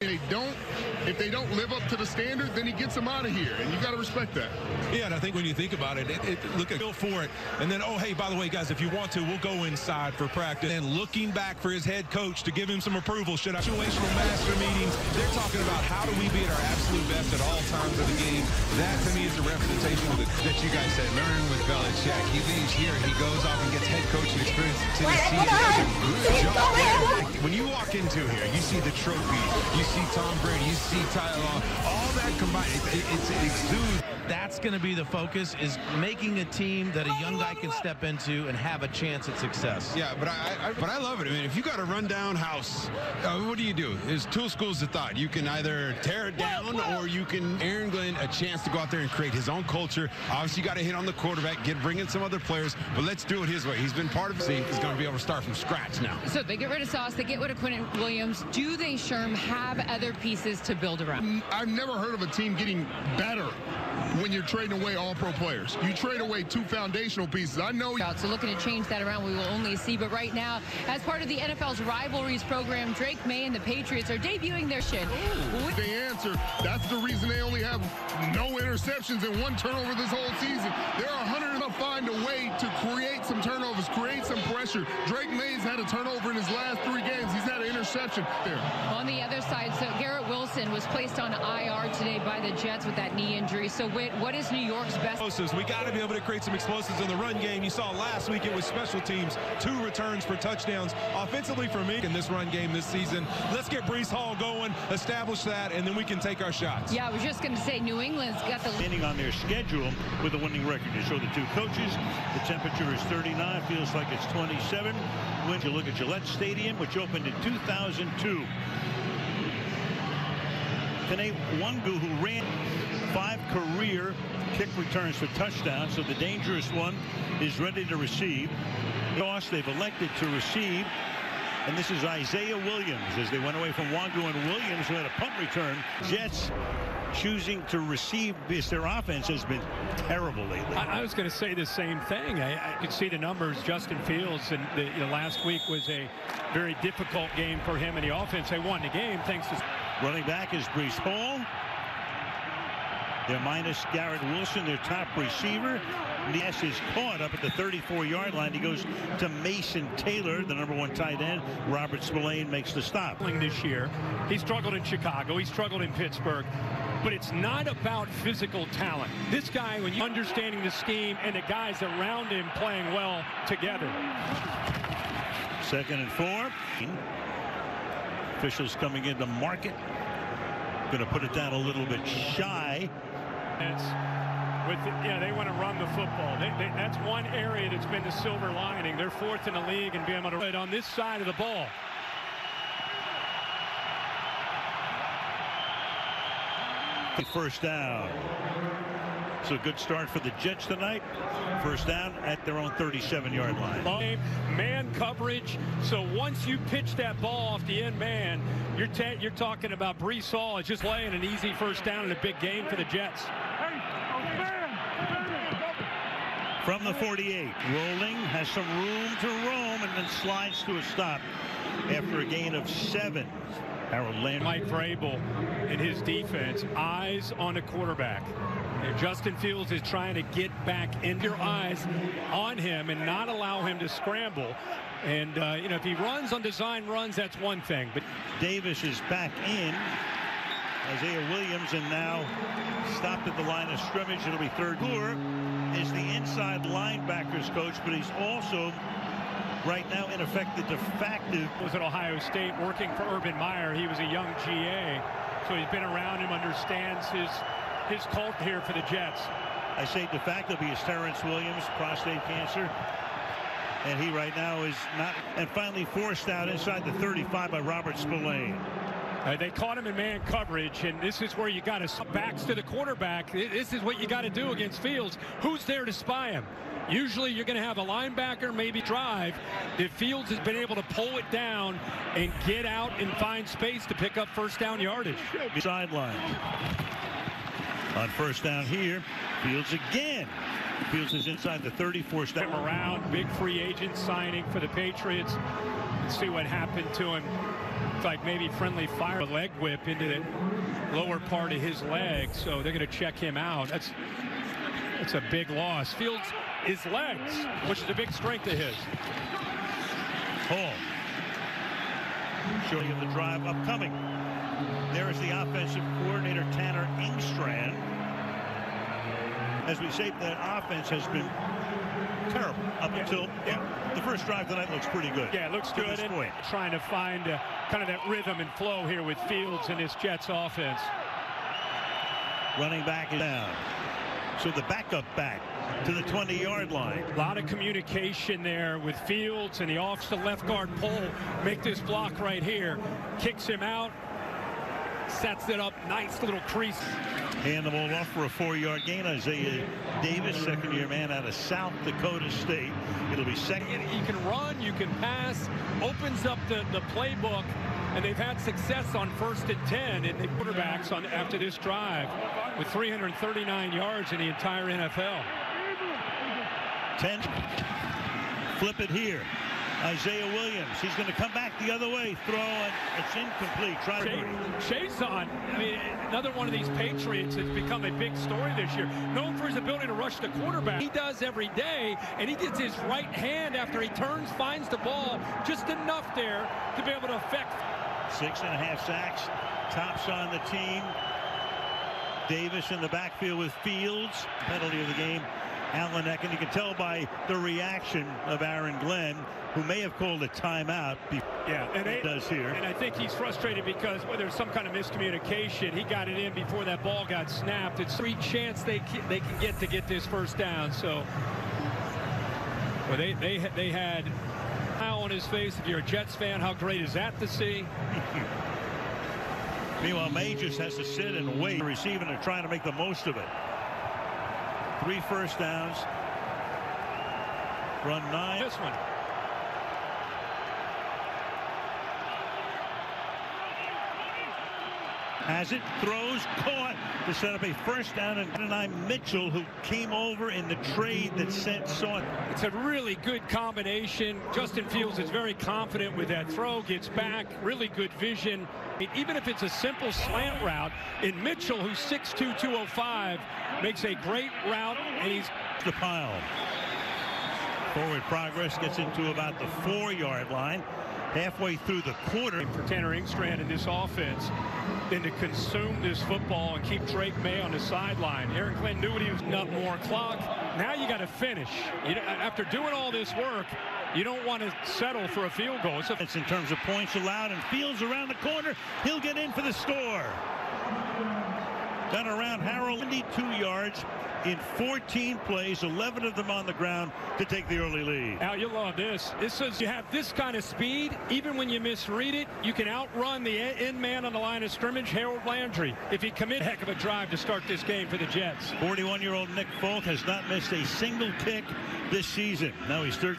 If they don't live up to the standard, then he gets them out of here, and you got to respect that. Yeah, and I think when you think about it, look at go for it, and then, oh, hey, by the way, guys, if you want to, we'll go inside for practice. And looking back for his head coach to give him some approval. Situational master meetings, they're talking about how do we be at our absolute best at all times of the game. That, to me, is the representation of that you guys said. Learning with Belichick. He leaves here, he goes off and gets head coaching experience in Tennessee. He does a good job. When you walk into here, you see the trophy, you see Tom Brady, you see Tyler, all that combined, it's exudes. That's going to be the focus, is making a team that a young guy can step into and have a chance at success. Yeah, but I love it. I mean, if you got a rundown house, what do? There's two schools of thought. You can either tear it down, or you can Aaron Glenn a chance to go out there and create his own culture. Obviously, you got to hit on the quarterback, bring in some other players, but let's do it his way. He's been part of the team. He's going to be able to start from scratch now. So they get rid of Sauce, they get rid of Quentin Williams. Do they, Sherm, have other pieces to build around? I've never heard of a team getting better when you're trading away all-pro players. You trade away two foundational pieces. I know. So looking to change that around, we will only see. But right now, as part of the NFL's rivalries program, Drake May and the Patriots are debuting their shit. The answer, that's the reason they only have no interceptions and one turnover this whole season. There are 100 to find a way to create some turnovers, create some pressure. Drake May's had a turnover in his last 3 games. He's had an interception there. On the other side, so Garrett Wilson was placed on IR today by the Jets with that knee injury. So what is New York's best? We got to be able to create some explosives in the run game. You saw last week it was special teams, 2 returns for touchdowns. Offensively for me in this run game this season, let's get Breece Hall going, establish that, and then we can take our shots. Yeah, I was just going to say New England's got the standing on their schedule with a winning record. You show the two coaches. The temperature is 39, feels like it's 27. When you look at Gillette Stadium, which opened in 2002. Tanae Wangu, who ran 5 career kick returns for touchdowns, so the dangerous one is ready to receive. They've elected to receive, and this is Isaiah Williams as they went away from Wangu and Williams, who had a punt return. Jets choosing to receive because their offense has been terrible lately. I was going to say the same thing. I could see the numbers. Justin Fields, and last week was a very difficult game for him and the offense. They won the game thanks to running back is Breece Hall. They're minus Garrett Wilson, their top receiver. Ness is caught up at the 34-yard line. He goes to Mason Taylor, the #1 tight end. Robert Spillane makes the stop. This year, he struggled in Chicago. He struggled in Pittsburgh. But it's not about physical talent. This guy, when you're understanding the scheme and the guys around him playing well together. 2nd and 4. Officials coming into market. Going to put it down a little bit shy. They want to run the football. That's one area that's been the silver lining. They're 4th in the league and being able to run on this side of the ball. First down. So good start for the Jets tonight. First down at their own 37-yard line. Man coverage. So once you pitch that ball off the end man, you're talking about Breece Hall is just laying an easy first down in a big game for the Jets. From the 48, rolling, has some room to roam, and then slides to a stop after a gain of 7. Harold Landry. Mike Vrabel and his defense, eyes on the quarterback. And Justin Fields is trying to get back into your eyes on him and not allow him to scramble. And, if he runs on design runs, that's one thing. But Davis is back in. Isaiah Williams, and now stopped at the line of scrimmage. It'll be 3rd. Gore is the inside linebackers coach, but he's also right now, in effect, the de facto. Was at Ohio State working for Urban Meyer. He was a young GA, so he's been around him, understands his cult here for the Jets. I say de facto because Terrence Williams, prostate cancer, and he right now is not. And finally forced out inside the 35 by Robert Spillane. They caught him in man coverage, and this is where you got to backs to the quarterback. This is what you got to do against Fields. Who's there to spy him? Usually you're going to have a linebacker, maybe drive. If Fields has been able to pull it down and get out and find space to pick up first down yardage. Sideline. On first down here, Fields again. Fields is inside the 34. Step around, big free agent signing for the Patriots. Let's see what happened to him Looked like maybe friendly fire, a leg whip into the lower part of his leg, so they're going to check him out. That's a big loss. Fields, his legs, which is a big strength of his. Hall showing him the drive upcoming. There is the offensive coordinator, Tanner Engstrand. As we say, that offense has been terrible up until the first drive tonight. Looks pretty good. Yeah, it looks good. And trying to find kind of that rhythm and flow here with Fields and his Jets offense. Running back is down. So the backup back to the 20-yard line. A lot of communication there with Fields, and he offs the left guard pull. Make this block right here. Kicks him out. Sets it up. Nice little crease. Hand the ball off for a 4-yard gain. Isaiah Davis, second-year man out of South Dakota State. It'll be second. You can run, you can pass. Opens up the playbook, and they've had success on 1st and 10 in the quarterbacks after this drive with 339 yards in the entire NFL. 10. Flip it here. Isaiah Williams. He's going to come back the other way. Throw, and it's incomplete. Chason, I mean, another one of these Patriots that's become a big story this year. Known for his ability to rush the quarterback. He does every day, and he gets his right hand after he turns, finds the ball, just enough there to be able to affect. 6.5 sacks. Tops on the team. Davis in the backfield with Fields. Penalty of the game. Allen Eck, and you can tell by the reaction of Aaron Glenn, who may have called a timeout. Yeah, and it does here. And I think he's frustrated because there's some kind of miscommunication. He got it in before that ball got snapped. It's every chance they can get this first down. So, well, they had a smile on his face. If you're a Jets fan, how great is that to see? Meanwhile, May just has to sit and wait, receiving and trying to make the most of it. 3 first downs. Run 9. This one. Has it, throws, caught to set up a first down, and Mitchell, who came over in the trade that sought. It's a really good combination. Justin Fields is very confident with that throw, gets back, really good vision. I mean, even if it's a simple slant route, in Mitchell, who's 6'2", 205, makes a great route, and he's the pile. Forward progress gets into about the 4-yard line. Halfway through the quarter. For Tanner Engstrand in this offense, than to consume this football and keep Drake May on the sideline. Aaron Glenn knew what he was. Not more clock. Now you got to finish. After doing all this work, you don't want to settle for a field goal. It's in terms of points allowed, and Fields around the corner. He'll get in for the score. Done around Harold, 72 yards in 14 plays, 11 of them on the ground to take the early lead. Al, you'll love this. This says you have this kind of speed, even when you misread it, you can outrun the end man on the line of scrimmage, Harold Landry, if he commit a heck of a drive to start this game for the Jets. 41-year-old Nick Folk has not missed a single kick this season. Now he's 13.